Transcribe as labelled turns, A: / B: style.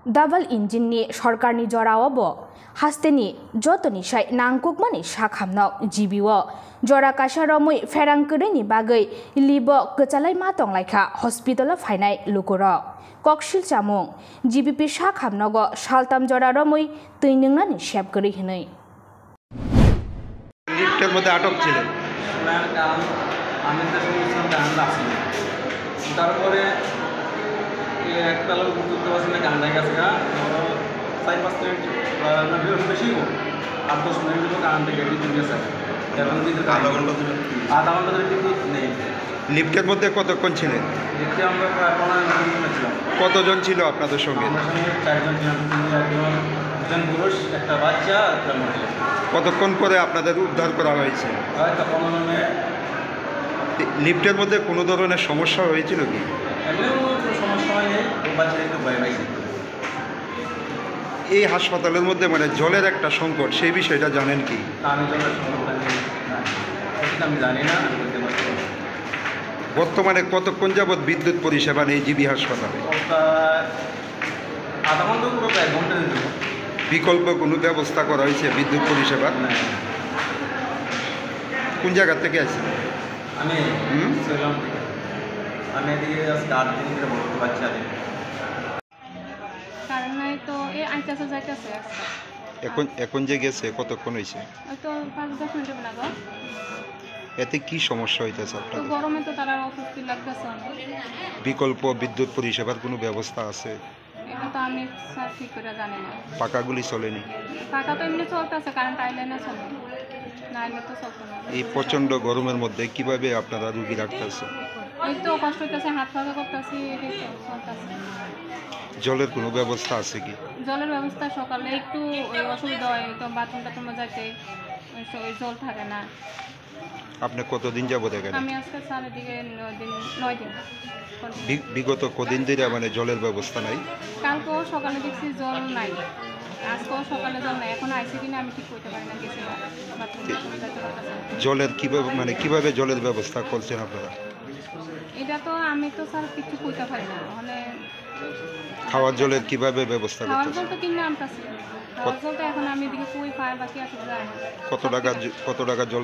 A: Double इंजिननि सरकारनि जरावबो हास्तेनि जतनि साय नांगुकमानि साखामनाव जिबिओ जरा काशारमै फेरांकरैनि बागै लिबो कचालाय मा तंलायखा हस्पिटाल फायनाय लुकुर ककशिल चामुं जिबिपि साखामनाव सालताम जरा रमै तैनंनानि सेबगरै हनै
B: লিফটের মধ্যে আটক ছিলেন
C: তারপরে একটা লোক বুঝতে পারছি না কান্দায় গেছে 4-5 মিনিট বেশি 8-10 মিনিট কান্দায় গেছে গেছে এখন আধা ঘন্টা ধরে বিদ্যুৎ নেই।
B: লিফটের মধ্যে কতক্ষণ ছিলেন?
C: লিফটে আমরা প্রায় 15 মিনিট ছিলাম।
B: কতজন ছিল আপনাদের সঙ্গে?
C: আমার সঙ্গে 4 জন ছিলাম, একজন পুরুষ, একটা বাচ্চা, একটা মহিলা।
B: কতক্ষণ পরে আপনাদের উদ্ধার করা হয়েছে?
C: হয়তো 15 মিনিট।
B: লিফটের মধ্যে কোনো ধরনের সমস্যা হয়েছিল কি?
C: এমনিও কোনো সমস্যা হয়নি, বাচ্চারা একটু ভয় পাইছে।
B: এই হাসপাতালের মধ্যে মানে জলের একটা সংকট, সেই বিষয়টা জানেন কি?
C: আমি জলের সংকট আমি জানি না, আমি বলতে পারছি না।
B: বর্তমানে কতক্ষণ যাবৎ বিদ্যুৎ পরিষেবা নেই জিবি হাসপাতালে?
C: আধা ঘন্টা পুরো 1 ঘন্টা দিত।
B: বিকল্প কোনো ব্যবস্থা করা হয়েছে বিদ্যুৎ পরিষেবা? কোন জায়গা থেকে আসছেন?
C: আমি শ্রীলঙ্কা থেকে। আমি এদিকে আজকে 8 দিন ধরে বলতে পারছি আর
D: কারণ নাই তো এই আইতাছে যাইতাছে
B: এখন যে গেছে কতক্ষণ হয়েছে?
D: তো 5-10 মিনিট লাগো।
B: এতে কি সমস্যা হইতেছে
D: তো
B: আপনাদের?
D: গরমে তো তারা অস্বস্তি লাগতেছে অনেক।
B: বিকল্প বিদ্যুৎ পরিষেবার কোনো ব্যবস্থা আছে?
D: এটা তো আমি স্যার ঠিক করে জানি না।
B: পাকাগুলি চলেনি?
D: টাকা তো এমনি চলতেছে, কারেন্ট আইলে না চলে, না আইলে তো চলতো না।
B: এই প্রচণ্ড গরমের মধ্যে কিভাবে আপনারা রুগী রাখতেছে?
D: এই তো কষ্ট হইতেছে, হাত পাকা করতেছি, এই তো চলতেছে।
B: জলের কোনো ব্যবস্থা আছে কি?
D: জলের ব্যবস্থা সকালে একটু অসুবিধা হয়, তো বাথরুম টাথরুমে যাইতে ওই জল থাকে না।
B: আপনি কতদিন যাবো দেখেন?
D: আমি আজকে স্যারের দিকে 9 দিন।
B: বিগত কদিন ধরে মানে জলের ব্যবস্থা নাই?
D: কালকেও সকালে দেখছি জল নাই, আজকেও সকালে জল নাই। এখন আইসি কিনা আমি ঠিক করতে পারি না, গেছি
B: জলের কিভাবে জলের ব্যবস্থা করছেন আপনারা?
D: এটা তো আমি তো স্যার কিছু কইতে পারি না। মানে
B: খাওয়ার জলের কিভাবে ব্যবস্থা
D: খাওয়ার
B: করতেছেন?
D: জল তো কিনে আনতেছি, খাওয়ার জল তো এখন আমি এদিকে কই পায় বাকি আছে যায় না।
B: কত টাকা জল